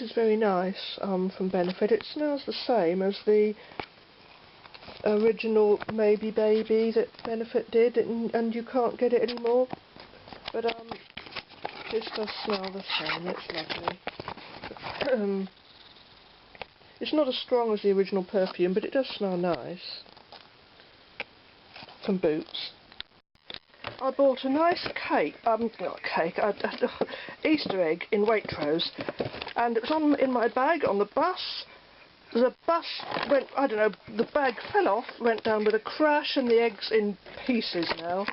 this is very nice from Benefit. It smells the same as the original Maybe Baby that Benefit did, and you can't get it anymore. But this does smell the same. It's lovely. It's not as strong as the original perfume, but it does smell nice. From Boots. I bought a nice cake, not cake, Easter egg in Waitrose, and it was in my bag on the bus. The bus went, I don't know, the bag fell off, went down with a crash, and the egg's in pieces now.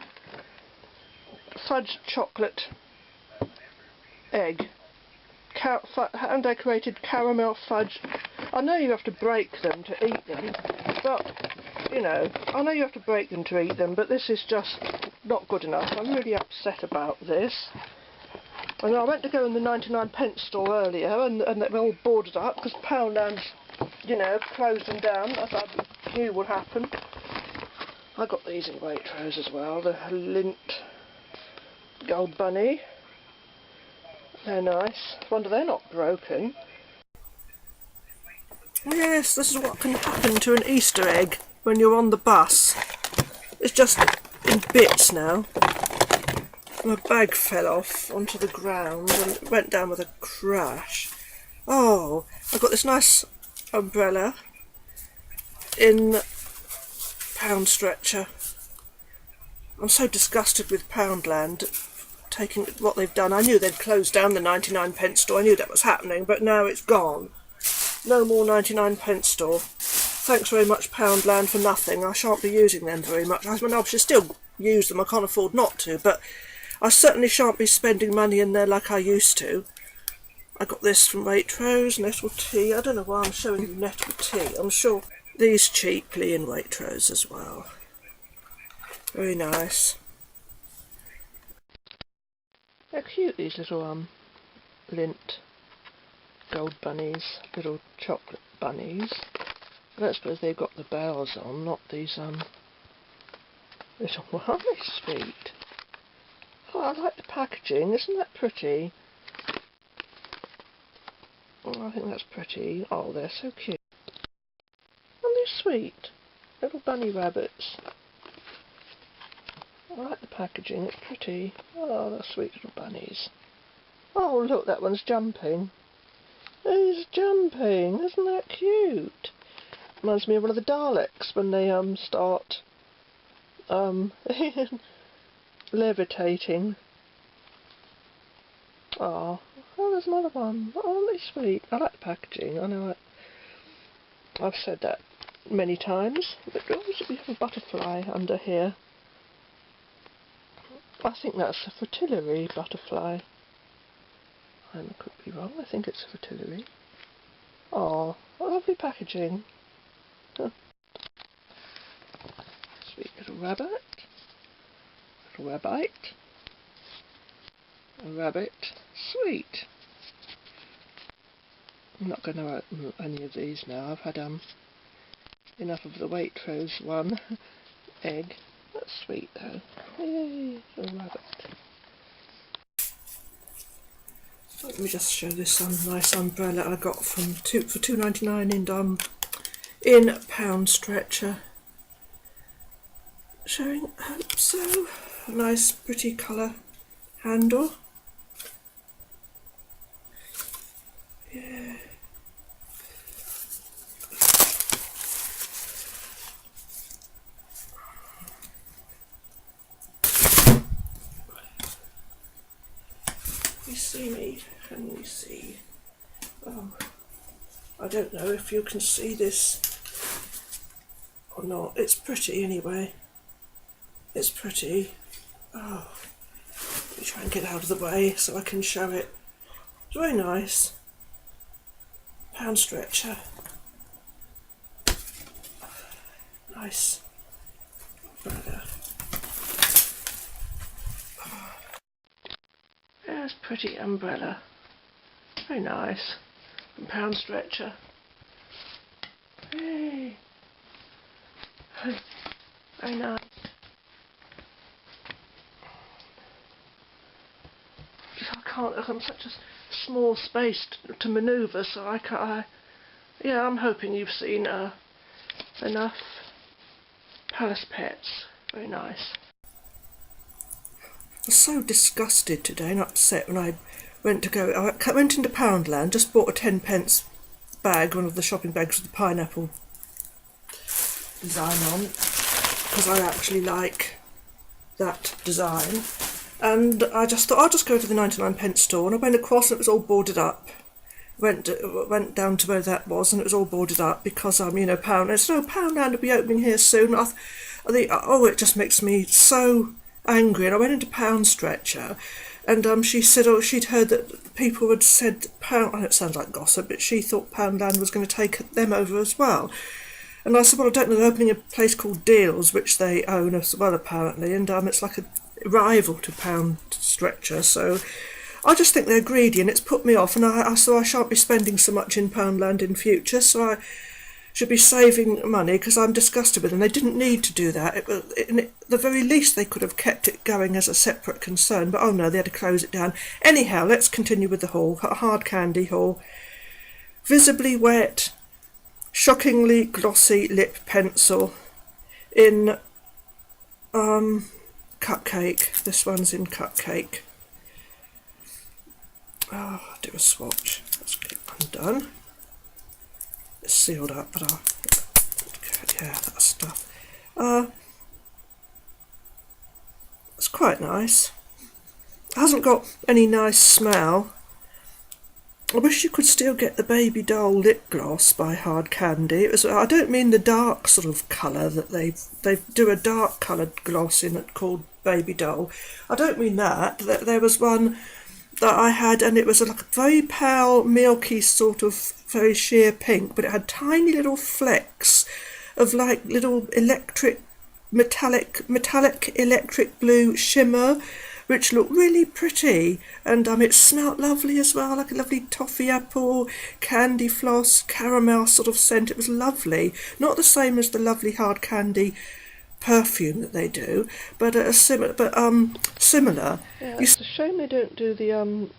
Fudge chocolate egg. Hand-decorated caramel fudge. I know you have to break them to eat them, but, you know, I know you have to break them to eat them, but this is just not good enough. I'm really upset about this. And I went to go in the 99p store earlier, and they were all boarded up, because Poundland's, you know, closed them down, as I knew would happen. I got these in Waitrose as well, the Lindt Gold Bunny. They're nice. I wonder they're not broken. Yes, this is what can happen to an Easter egg when you're on the bus. It's just in bits now. My bag fell off onto the ground and went down with a crash. Oh, I've got this nice umbrella in Pound Stretcher. I'm so disgusted with Poundland taking what they've done. I knew they'd closed down the 99p store. I knew that was happening, but now it's gone. No more 99p store. Thanks very much, Poundland, for nothing. I shan't be using them very much. I mean, I should still use them. I can't afford not to, but I certainly shan't be spending money in there like I used to. I got this from Waitrose, Nettle Tea. I don't know why I'm showing you Nettle Tea. I'm sure these cheaply in Waitrose as well. Very nice. They're cute, these little Lindt Gold Bunnies, little chocolate bunnies. I don't suppose they've got the bells on, not these little, well, aren't they sweet? Oh, I like the packaging, isn't that pretty? Oh, I think that's pretty. Oh, they're so cute. Aren't they sweet? Little bunny rabbits. I like the packaging, it's pretty. Oh, they're sweet little bunnies. Oh, look, that one's jumping. He's jumping, isn't that cute? Reminds me of one of the Daleks when they start levitating. Oh, there's another one. Oh, aren't they sweet? I like the packaging. I know I've said that many times. But we have a butterfly under here. I think that's a fritillary butterfly. I could be wrong. I think it's a fritillary. Oh, lovely packaging. Huh. Sweet little rabbit. Little rabbit. A rabbit. Sweet. I'm not going to open any of these now. I've had enough of the Waitrose one. Egg. That's sweet though. Yay, little rabbit. Let me just show this nice umbrella I got for £2.99 in Pound Stretcher. Showing so a nice pretty colour handle. Yeah. You see me? Can you see? Oh, I don't know if you can see this or not. It's pretty anyway. It's pretty. Oh, let me try and get out of the way so I can show it. It's very nice. Pound Stretcher. Nice. There's pretty umbrella. Very nice. And Pound Stretcher. Hey. Very nice. I can't. I'm such a small space to manoeuvre, so I can't. Yeah, I'm hoping you've seen enough Palace Pets. Very nice. I was so disgusted today and upset when I went into Poundland, just bought a 10p bag, one of the shopping bags with the pineapple design on, because I actually like that design. And I just thought I'll just go to the 99p store, and I went across and it was all boarded up. Went down to where that was and it was all boarded up because Poundland. I said, Poundland will be opening here soon. I think, it just makes me so angry. And I went into Pound Stretcher, and she said, she'd heard that people had said Pound. I know it sounds like gossip, but she thought Poundland was going to take them over as well. And I said, well, I don't know. They're opening a place called Deals, which they own as well apparently, and it's like a rival to Pound Stretcher. So I just think they're greedy, and it's put me off, and so I shan't be spending so much in Poundland in future, so I should be saving money because I'm disgusted with them. They didn't need to do that. At the very least they could have kept it going as a separate concern, but oh no, they had to close it down. Anyhow, let's continue with the haul. A hard candy haul. Visibly Wet, shockingly glossy lip pencil in Cupcake. This one's in Cupcake. I'll do a swatch. Let's get one done. It's sealed up, but that stuff. It's quite nice. It hasn't got any nice smell. I wish you could still get the Baby Doll lip gloss by Hard Candy. I don't mean the dark sort of colour that they do a dark coloured gloss in it called Baby Doll. I don't mean that. There was one that I had, and it was like a very pale, milky sort of very sheer pink, but it had tiny little flecks of like little metallic electric blue shimmer, which looked really pretty, and it smelt lovely as well, like a lovely toffee apple, candy floss, caramel sort of scent. It was lovely. Not the same as the lovely Hard Candy perfume that they do, but similar. Yeah, it's a shame they don't do the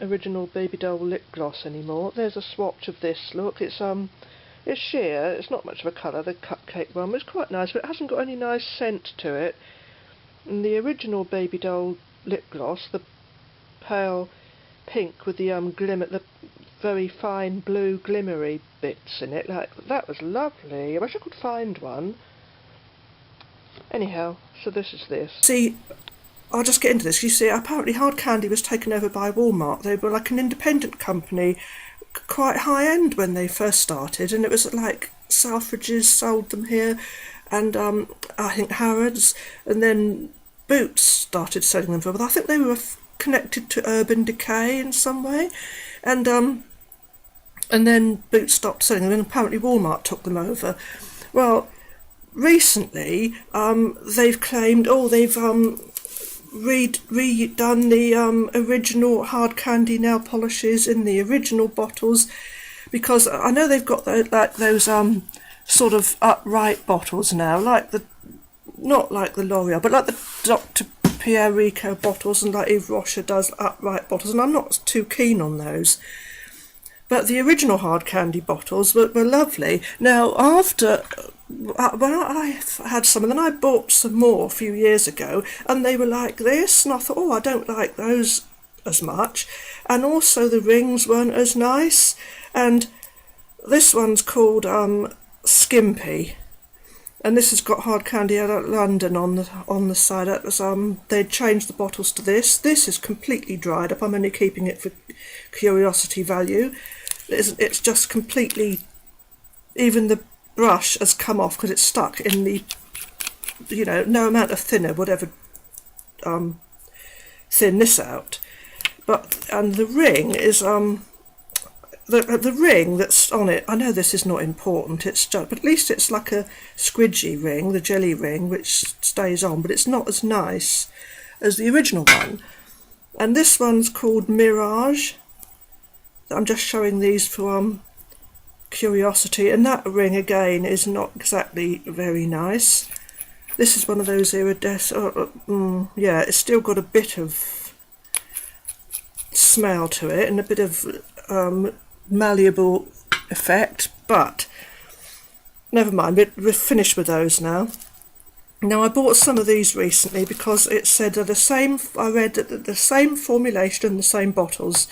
original Baby Doll lip gloss anymore. There's a swatch of this. Look, it's sheer. It's not much of a colour. The Cupcake one was quite nice, but it hasn't got any nice scent to it. And the original Baby Doll lip gloss, the pale pink with the glimmer, the very fine blue glimmery bits in it, like that was lovely. I wish I could find one. Anyhow, so this is this. See, I'll just get into this. You see, apparently Hard Candy was taken over by Walmart. They were like an independent company, quite high-end when they first started, and it was like Selfridges sold them here, and I think Harrods, and then Boots started selling them for them. But I think they were connected to Urban Decay in some way, and then Boots stopped selling them, and apparently Walmart took them over. Well, recently they've claimed, they've redone the original Hard Candy nail polishes in the original bottles, because I know they've got those sort of upright bottles now, not like the L'Oreal, but like the Dr. Pierre Rico bottles, and like Yves Rocher does upright bottles, and I'm not too keen on those. But the original Hard Candy bottles were lovely. Now, after when I had some, and then I bought some more a few years ago, and they were like this, and I thought, I don't like those as much. And also the rings weren't as nice. And this one's called Skimpy, and this has got Hard Candy out of London on the side. That was they'd changed the bottles to this. This is completely dried up. I'm only keeping it for curiosity value. It's just completely, even the brush has come off because it's stuck in the, no amount of thinner would ever thin this out. And the ring is the ring that's on it, I know this is not important, but at least it's like a squidgy ring, the jelly ring, which stays on, but it's not as nice as the original one. And this one's called Mirage. I'm just showing these for curiosity, and that ring again is not exactly very nice. This is one of those iridescent, it's still got a bit of smell to it and a bit of malleable effect, but never mind, we're finished with those now. Now, I bought some of these recently because it said they're the same. I read that the same formulation and the same bottles.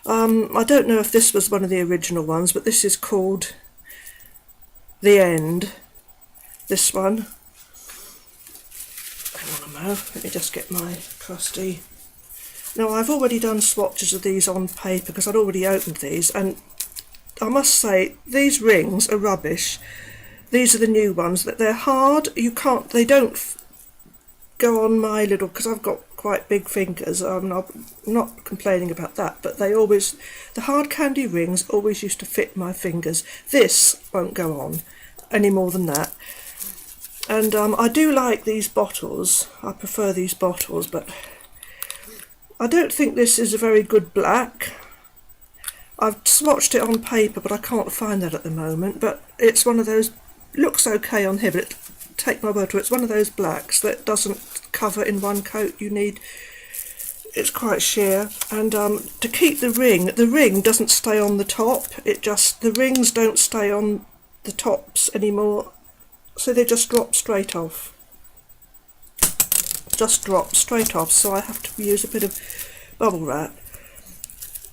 I don't know if this was one of the original ones, but this is called The End. This one. Hang on a moment, let me just get my crusty. Now, I've already done swatches of these on paper because I'd already opened these, and I must say these rings are rubbish. These are the new ones. That they're hard. You can't. They don't go on my little, because I've got quite big fingers. I'm not complaining about that, but they always, the hard candy rings always used to fit my fingers. This won't go on any more than that. And I do like these bottles. I prefer these bottles, but I don't think this is a very good black. I've swatched it on paper, but I can't find that at the moment. But it's one of those, looks okay on here, but take my word for it, it's one of those blacks that doesn't cover in one coat. You need, it's quite sheer. And to keep the ring doesn't stay on the top. It just, the rings don't stay on the tops anymore, so they just drop straight off. Just drop straight off, so I have to use a bit of bubble wrap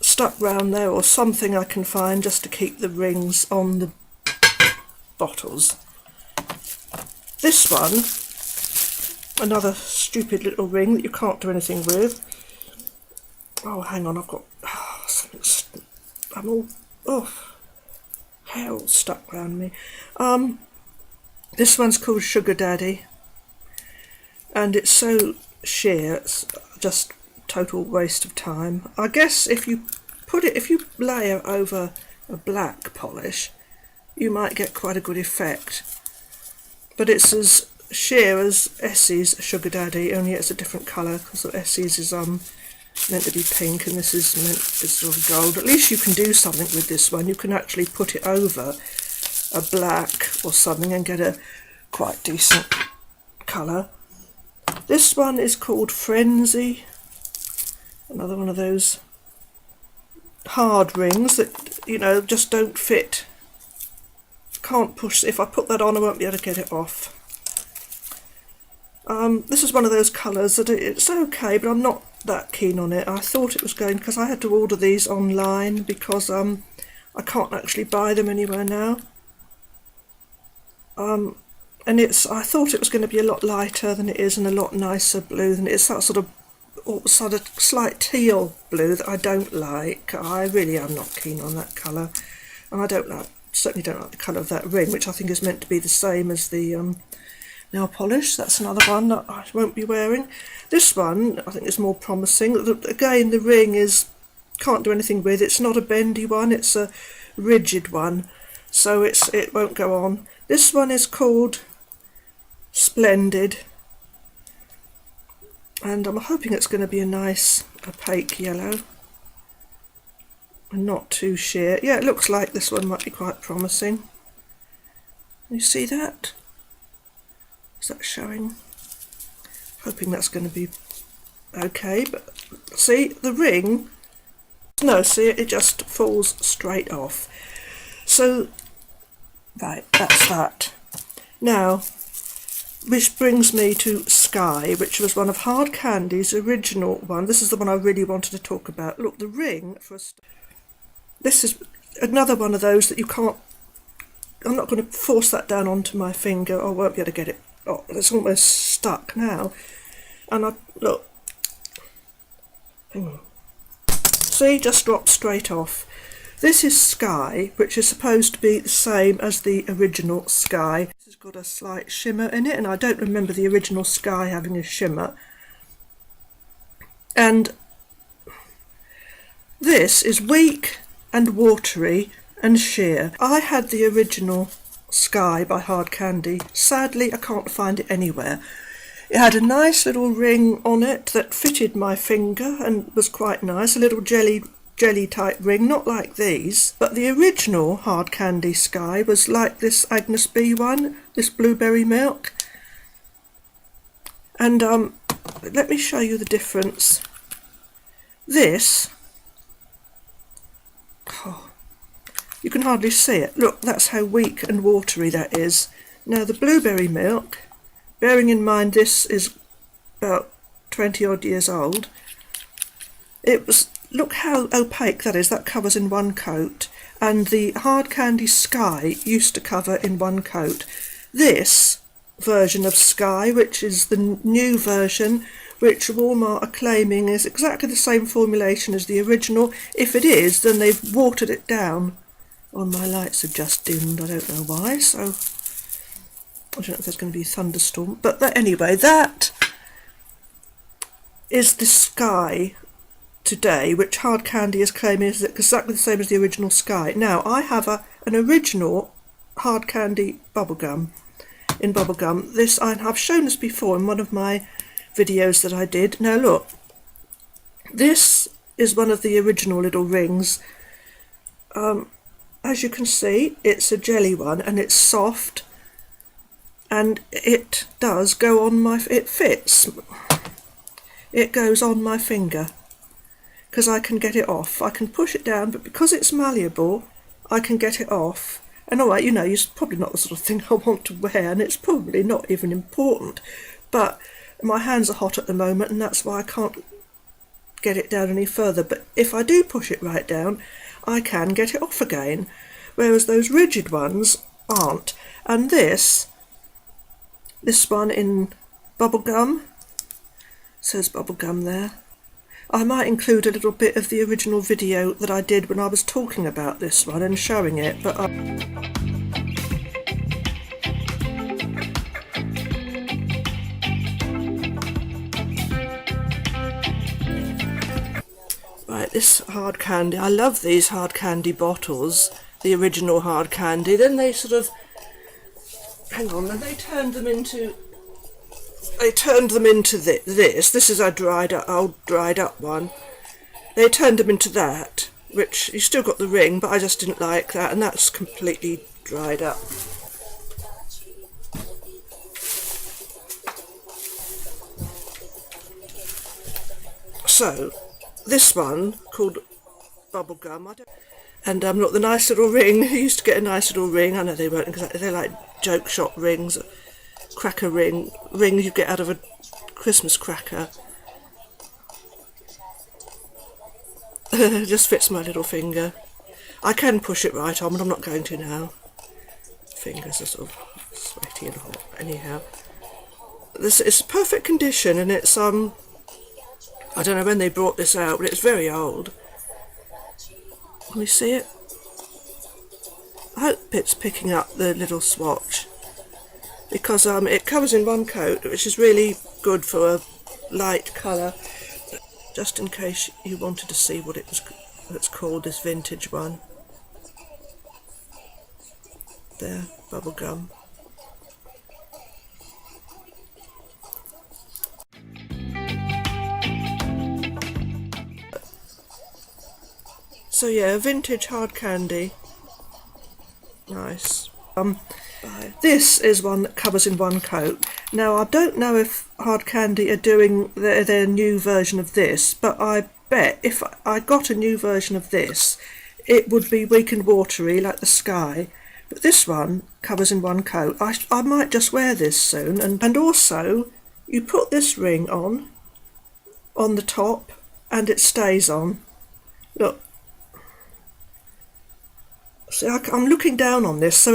stuck round there or something I can find just to keep the rings on the bottles. This one, another stupid little ring that you can't do anything with. Oh, hang on, I've got something, I'm all, hair all stuck round me. This one's called Sugar Daddy, and it's so sheer, it's just total waste of time. I guess if you layer over a black polish, you might get quite a good effect. But it's as sheer as Essie's Sugar Daddy, only it's a different colour, because Essie's is meant to be pink and this is meant to be sort of gold. At least you can do something with this one. You can actually put it over a black or something and get a quite decent colour. This one is called Frenzy. Another one of those hard rings that, you know, just don't fit. Can't push. If I put that on, I won't be able to get it off. This is one of those colours that it's okay, but I'm not that keen on it. I thought it was going, because I had to order these online because I can't actually buy them anywhere now. And I thought it was going to be a lot lighter than it is and a lot nicer blue than it is. That sort of slight teal blue that I don't like. I really am not keen on that colour, and I certainly don't like the colour of that ring, which I think is meant to be the same as the nail polish. That's another one that I won't be wearing. This one I think is more promising. Again, the ring is, can't do anything with. It's not a bendy one, it's a rigid one, so it won't go on. This one is called Splendid, and I'm hoping it's going to be a nice opaque yellow and not too sheer. Yeah, it looks like this one might be quite promising. You see that? Is that showing? Hoping that's going to be okay, but see, the ring, no, see, it just falls straight off. So, right, that's that. Now, which brings me to Sky, which was one of Hard Candy's original one. This is the one I really wanted to talk about. Look, the ring, this is another one of those that you can't, I'm not going to force that down onto my finger. I won't be able to get it. Oh, it's almost stuck now. And look, hang on. See, just dropped straight off. This is Sky, which is supposed to be the same as the original Sky. This has got a slight shimmer in it, and I don't remember the original Sky having a shimmer. And this is weak and watery and sheer. I had the original Sky by Hard Candy. Sadly, I can't find it anywhere. It had a nice little ring on it that fitted my finger and was quite nice, a little jelly type ring, not like these, but the original Hard Candy Sky was like this Agnes B one, this blueberry milk. And let me show you the difference. This, oh, you can hardly see it. Look, that's how weak and watery that is. Now the blueberry milk, bearing in mind this is about 20 odd years old, it was, look how opaque that is, that covers in one coat, and the hard candy Sky used to cover in one coat. This version of Sky, which is the new version, which Walmart are claiming is exactly the same formulation as the original. If it is, then they've watered it down. Oh, my lights have just dimmed, I don't know why, so I don't know if there's going to be a thunderstorm. But anyway, that is the Sky today, which hard candy is claiming is exactly the same as the original Sky. Now, I have an original hard candy bubblegum in bubblegum. This, I've shown this before in one of my videos that I did. Now look, this is one of the original little rings. As you can see, it's a jelly one and it's soft, and it does go on my, it fits, it goes on my finger because I can get it off. I can push it down, but because it's malleable I can get it off. And alright, you know, it's probably not the sort of thing I want to wear, and it's probably not even important, but my hands are hot at the moment and that's why I can't get it down any further. But if I do push it right down, I can get it off again, whereas those rigid ones aren't. And this one in bubblegum, says bubblegum there. I might include a little bit of the original video that I did when I was talking about this one and showing it, but right, this hard candy, I love these hard candy bottles, the original hard candy. Then they sort of, hang on, then they turned them into this. This is a old dried up one. They turned them into that, which you still got the ring, but I just didn't like that, and that's completely dried up. So this one called bubblegum, and look, the nice little ring. You used to get a nice little ring. I know they weren't exactly, they're like joke shop rings, cracker ring you get out of a Christmas cracker. Just fits my little finger. I can push it right on, but I'm not going to now. Fingers are sort of sweaty and hot. Anyhow, this is perfect condition, and it's I don't know when they brought this out, but it's very old. Can we see it? I hope it's picking up the little swatch, because it covers in one coat, which is really good for a light colour. Just in case you wanted to see what it's called, this vintage one. There, bubblegum. So yeah, vintage hard candy. Nice. This is one that covers in one coat. Now, I don't know if hard candy are doing their new version of this, but I bet if I got a new version of this, it would be weak and watery like the Sky. But this one covers in one coat. I might just wear this soon. And also, you put this ring on the top, and it stays on. Look. See, I'm looking down on this, so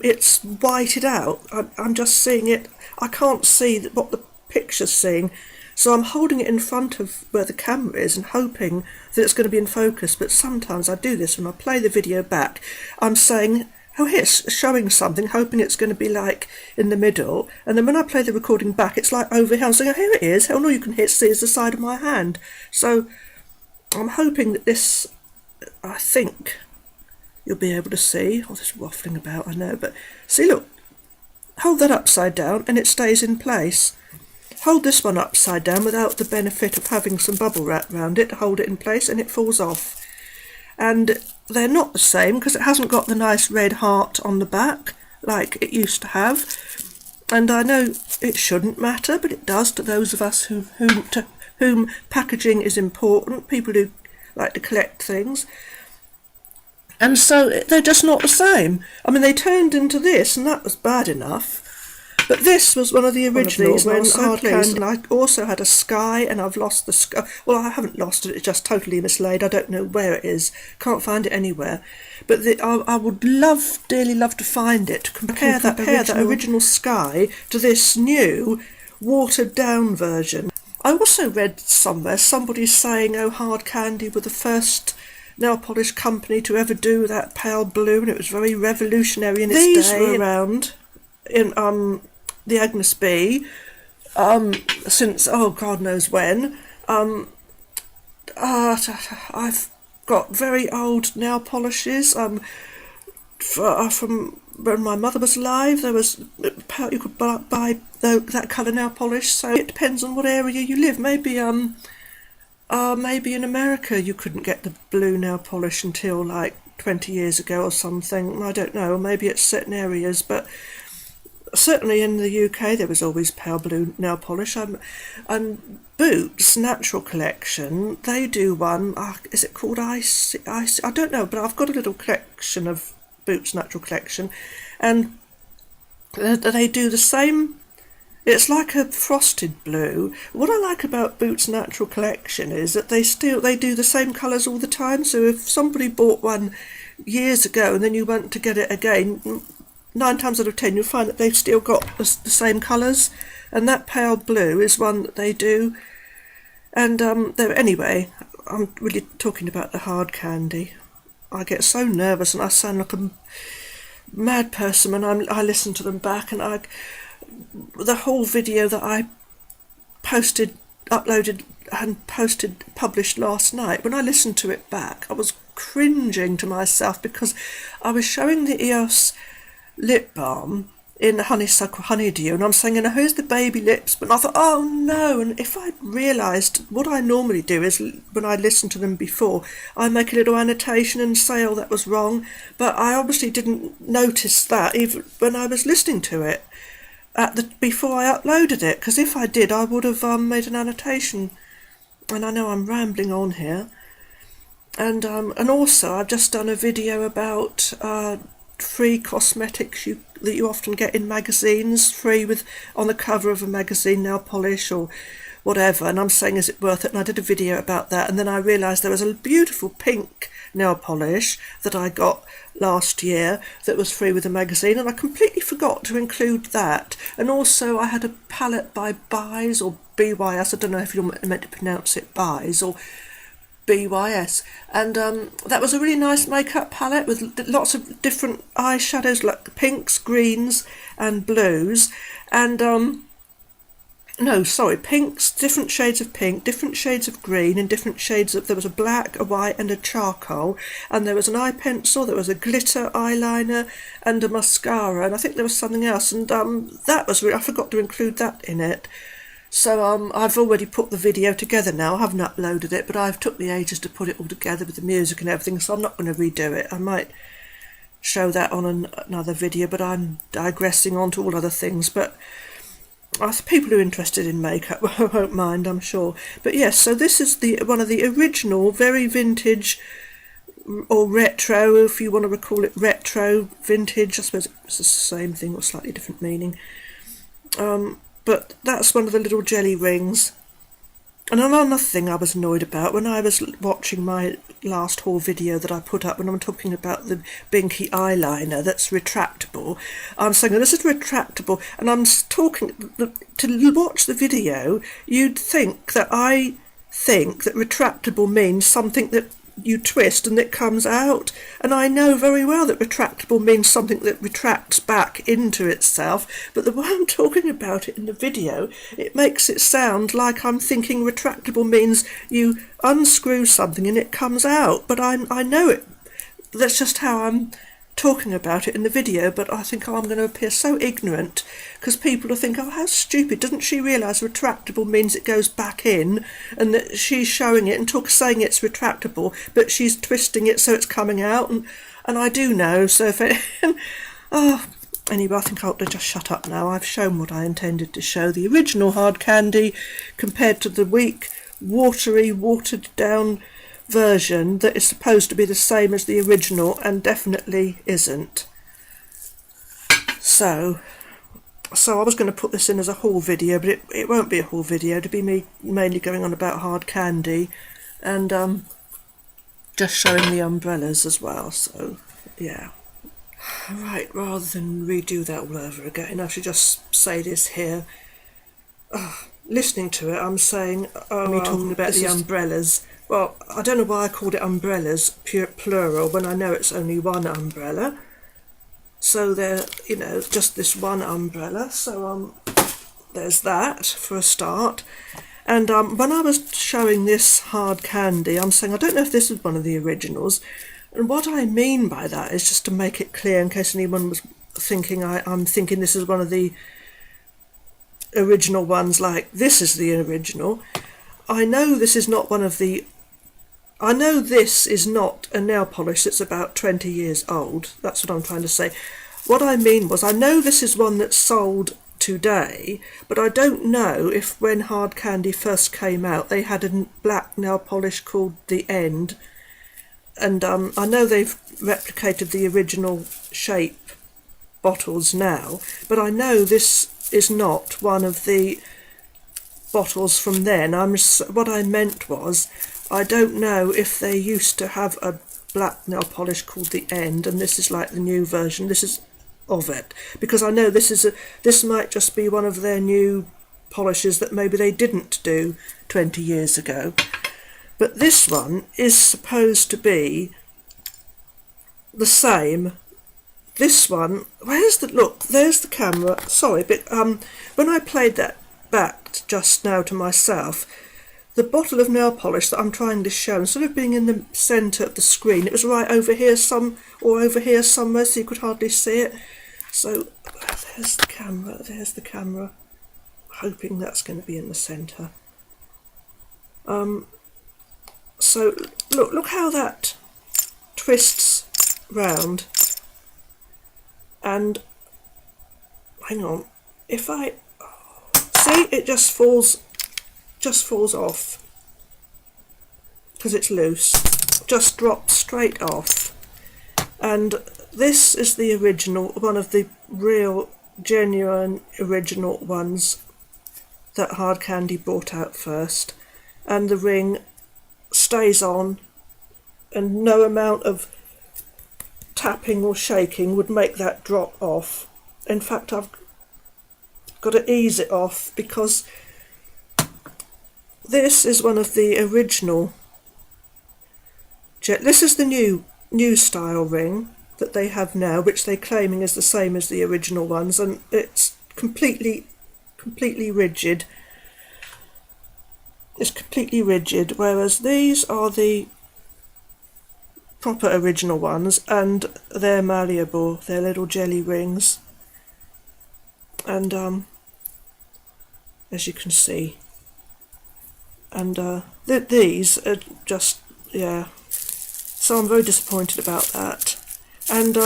it's whited out. I'm just seeing it. I can't see what the picture's seeing, so I'm holding it in front of where the camera is and hoping that it's going to be in focus. But sometimes I do this when I play the video back. I'm saying, oh, here's showing something, hoping it's going to be like in the middle, and then when I play the recording back, it's like over here. I'm saying, oh, here it is. All you can see is the side of my hand. So I'm hoping that this, I think you'll be able to see. Oh, this waffling about, I know, but see, look, hold that upside down and it stays in place. Hold this one upside down without the benefit of having some bubble wrap around it to hold it in place, and it falls off. And they're not the same because it hasn't got the nice red heart on the back like it used to have. And I know it shouldn't matter, but it does to those of us who whom packaging is important, people who like to collect things. And so they're just not the same. I mean, they turned into this, and that was bad enough. But this was one of the originals when hard candy. And I also had a Sky, and I've lost the Sky. Well, I haven't lost it, it's just totally mislaid. I don't know where it is. Can't find it anywhere. But I would dearly love to find it, to compare that original Sky to this new, watered-down version. I also read somewhere somebody saying, oh, hard candy were the first nail polish company to ever do that pale blue, and it was very revolutionary in its day. These were around in the Agnes B since, oh, God knows when. I've got very old nail polishes from when my mother was alive. There was, you could buy that colour nail polish, so it depends on what area you live. Maybe in America you couldn't get the blue nail polish until like 20 years ago or something. I don't know, maybe it's certain areas, but certainly in the UK there was always pale blue nail polish. And Boots Natural Collection, they do one, is it called Ice? I don't know, but I've got a little collection of Boots Natural Collection, and they do the same. It's like a frosted blue. What I like about Boots Natural Collection is that they do the same colours all the time. So if somebody bought one years ago and then you went to get it again, 9 times out of 10 you'll find that they've still got the same colours. And that pale blue is one that they do. And anyway, I'm really talking about the hard candy. I get so nervous and I sound like a mad person when I listen to them back, and the whole video that I uploaded and published last night, when I listened to it back, I was cringing to myself because I was showing the EOS lip balm in the honeysuckle honeydew, and I'm saying, here's the baby lips, but I thought, oh no. And if I'd realised, what I normally do is, when I listen to them before, I make a little annotation and say, oh, that was wrong, but I obviously didn't notice that even when I was listening to it before I uploaded it, because if I did, I would have made an annotation. And I know I'm rambling on here. And also I've just done a video about free cosmetics that you often get in magazines, free with on the cover of a magazine, nail polish or whatever, and I'm saying, is it worth it? And I did a video about that, and then I realised there was a beautiful pink nail polish that I got last year that was free with a magazine, and I completely forgot to include that. And also I had a palette by Buys or BYS, I don't know if you're meant to pronounce it Buys or BYS, and that was a really nice makeup palette with lots of different eyeshadows, like pinks, greens and blues, and pinks, different shades of pink, different shades of green, and different shades of, there was a black, a white and a charcoal, and there was an eye pencil, there was a glitter eyeliner and a mascara, and I think there was something else, and that was I forgot to include that in it. So I've already put the video together now. I haven't uploaded it, but I've took me ages to put it all together with the music and everything, so I'm not going to redo it. I might show that on another video, but I'm digressing on to all other things. But people who are interested in makeup won't mind, I'm sure. But yes, so this is one of the original, very vintage, or retro, if you want to call it retro, vintage. I suppose it's the same thing or slightly different meaning. But that's one of the little jelly rings. And another thing I was annoyed about when I was watching my last haul video that I put up, when I'm talking about the Binky eyeliner that's retractable, I'm saying, this is retractable, and I'm talking, to watch the video, you'd think that I think that retractable means something that you twist and it comes out, and I know very well that retractable means something that retracts back into itself, but the way I'm talking about it in the video, it makes it sound like I'm thinking retractable means you unscrew something and it comes out, but I know it, that's just how I'm talking about it in the video. But I think, I'm going to appear so ignorant, because people will think, how stupid, doesn't she realise retractable means it goes back in, and that she's showing it and saying it's retractable, but she's twisting it so it's coming out, and I do know. So if anyway, I think I'll just shut up now. I've shown what I intended to show, the original hard candy compared to the weak watery, watered down version that is supposed to be the same as the original and definitely isn't. So I was going to put this in as a haul video, but it won't be a haul video. It'll be me mainly going on about hard candy and just showing the umbrellas as well. So yeah. Right, rather than redo that all over again, I should just say this here. Listening to it, I'm saying, me talking about the umbrellas. Well, I don't know why I called it umbrellas, plural, when I know it's only one umbrella. So they're, you know, just this one umbrella. So there's that for a start. And when I was showing this hard candy, I'm saying I don't know if this is one of the originals. And what I mean by that is just to make it clear in case anyone was thinking I'm thinking this is one of the original ones, like this is the original. I know this is not one of the... I know this is not a nail polish that's about 20 years old. That's what I'm trying to say. What I mean was, I know this is one that's sold today, but I don't know if when hard candy first came out they had a black nail polish called the End, and I know they've replicated the original shape bottles now, but I know this is not one of the bottles from then. What I meant was, I don't know if they used to have a black nail polish called the End, and this is like the new version. This is of it, because I know this might just be one of their new polishes that maybe they didn't do 20 years ago. But this one is supposed to be the same. This one, where's the look? There's the camera. Sorry, but when I played that back just now to myself, the bottle of nail polish that I'm trying to show, instead of being in the centre of the screen, it was right over here over here somewhere, so you could hardly see it. So there's the camera, hoping that's going to be in the centre. So look how that twists round, and hang on, if I see, it just falls off because it's loose, just drops straight off. And this is the original, one of the real genuine original ones that hard candy brought out first, and the ring stays on, and no amount of tapping or shaking would make that drop off. In fact, I've got to ease it off because this is one of the original. This is the new style ring that they have now, which they're claiming is the same as the original ones, and it's completely rigid. It's completely rigid, whereas these are the proper original ones, and they're malleable. They're little jelly rings, and as you can see, and these are just, yeah. So I'm very disappointed about that. And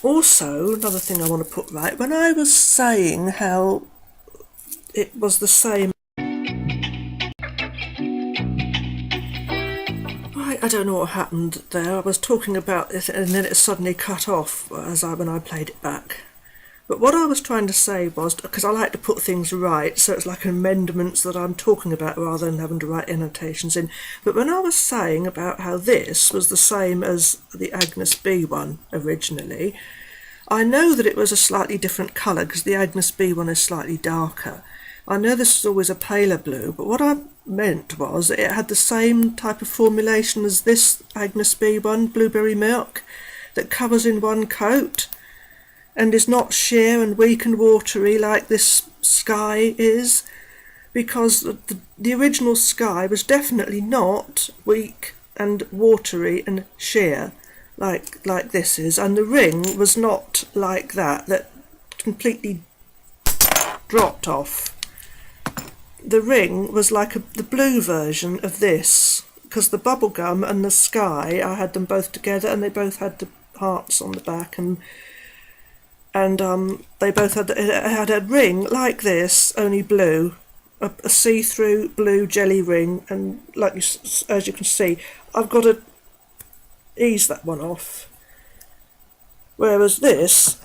also, another thing I want to put right, when I was saying how it was the same, right, I don't know what happened there. I was talking about it and then it suddenly cut off when I played it back. But what I was trying to say was, because I like to put things right, so it's like amendments that I'm talking about rather than having to write annotations in. But when I was saying about how this was the same as the Agnes B one originally, I know that it was a slightly different colour because the Agnes B one is slightly darker. I know this is always a paler blue, but what I meant was it had the same type of formulation as this Agnes B one, Blueberry Milk, that covers in one coat and is not sheer and weak and watery like this Sky is, because the original Sky was definitely not weak and watery and sheer like this is, and the ring was not like that completely dropped off. The ring was like the blue version of this, because the bubblegum and the Sky, I had them both together, and they both had the hearts on the back, and they both had a ring like this, only blue, a see-through blue jelly ring, and like as you can see, I've got to ease that one off. Whereas this,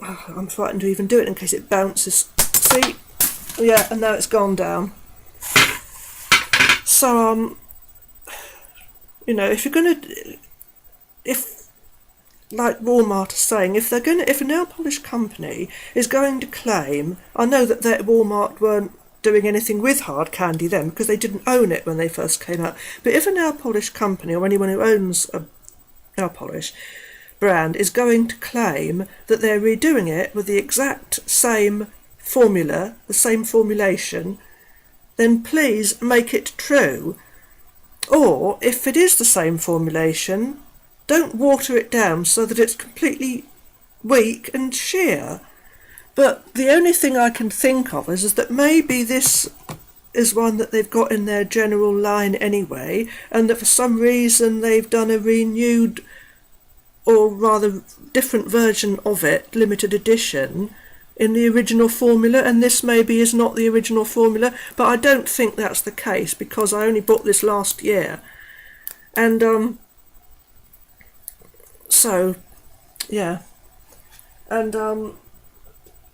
I'm frightened to even do it in case it bounces. See? Yeah, and now it's gone down. So, you know, if you're going to, like Walmart is saying, if a nail polish company is going to claim, I know that Walmart weren't doing anything with hard candy then because they didn't own it when they first came out, but if a nail polish company or anyone who owns a nail polish brand is going to claim that they're redoing it with the exact same formula, the same formulation, then please make it true. Or if it is the same formulation, don't water it down so that it's completely weak and sheer. But the only thing I can think of is that maybe this is one that they've got in their general line anyway, and that for some reason they've done a renewed or rather different version of it, limited edition, in the original formula, and this maybe is not the original formula, but I don't think that's the case because I only bought this last year. And so yeah, and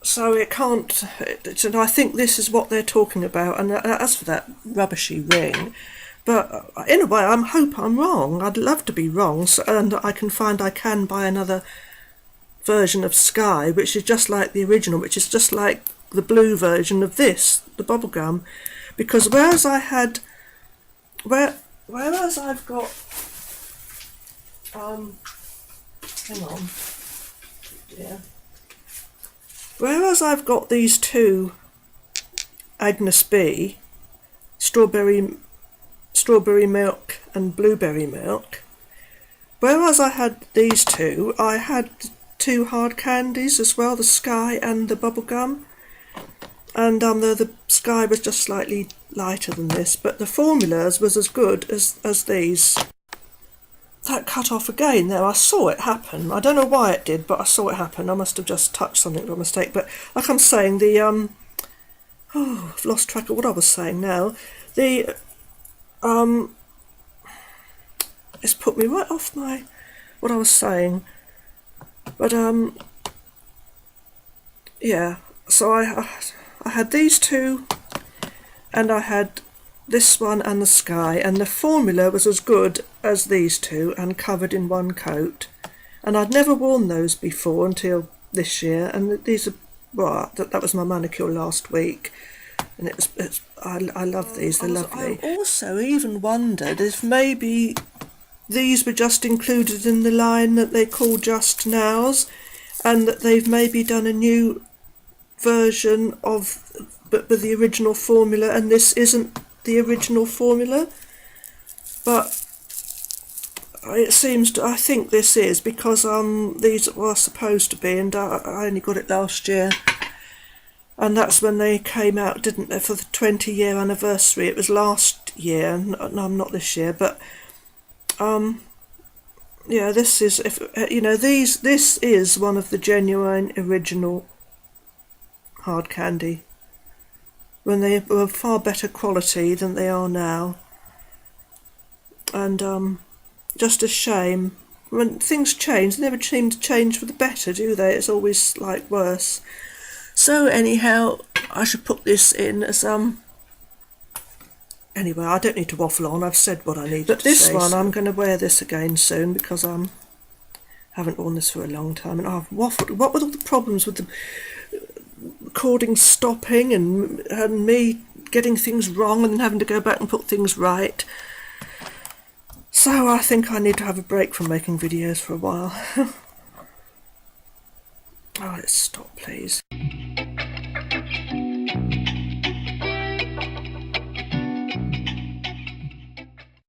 so it can't, and I think this is what they're talking about. And as for that rubbishy ring, but in a way I hope I'm wrong. I'd love to be wrong, and I can buy another version of Sky, which is just like the original, which is just like the blue version of this, the bubblegum, because whereas I've got hang on, yeah, whereas I've got these two Agnes B, strawberry milk and blueberry milk, whereas I had these two, I had two hard candies as well, the Sky and the bubblegum, and the Sky was just slightly lighter than this, but the formulas was as good as these. That cut off again there. I saw it happen. I don't know why it did, but I saw it happen. I must have just touched something by mistake. But like I'm saying, I've lost track of what I was saying now. It's put me right off what I was saying. But yeah, so I had these two, and I had this one and the Sky, and the formula was as good as these two and covered in one coat, and I'd never worn those before until this year, and these are, well, that was my manicure last week, and I love these, they're lovely. I also even wondered if maybe these were just included in the line that they call Just Nows, and that they've maybe done a new version but with the original formula, and this isn't the original formula. But it seems to, I think this is, because these were supposed to be, and I only got it last year, and that's when they came out, didn't they, for the 20-year anniversary. It was last year, no, not this year, but yeah, this is, if you know, this is one of the genuine original hard candy, when they were far better quality than they are now. And just a shame. When things change, they never seem to change for the better, do they? It's always like worse. So anyhow, I should put this in as anyway, I don't need to waffle on, I've said what I need to say. But this one, I'm going to wear this again soon, because I haven't worn this for a long time, and I've waffled. What with all the problems with the recording stopping and me getting things wrong and then having to go back and put things right. So I think I need to have a break from making videos for a while. Oh, let's stop, please.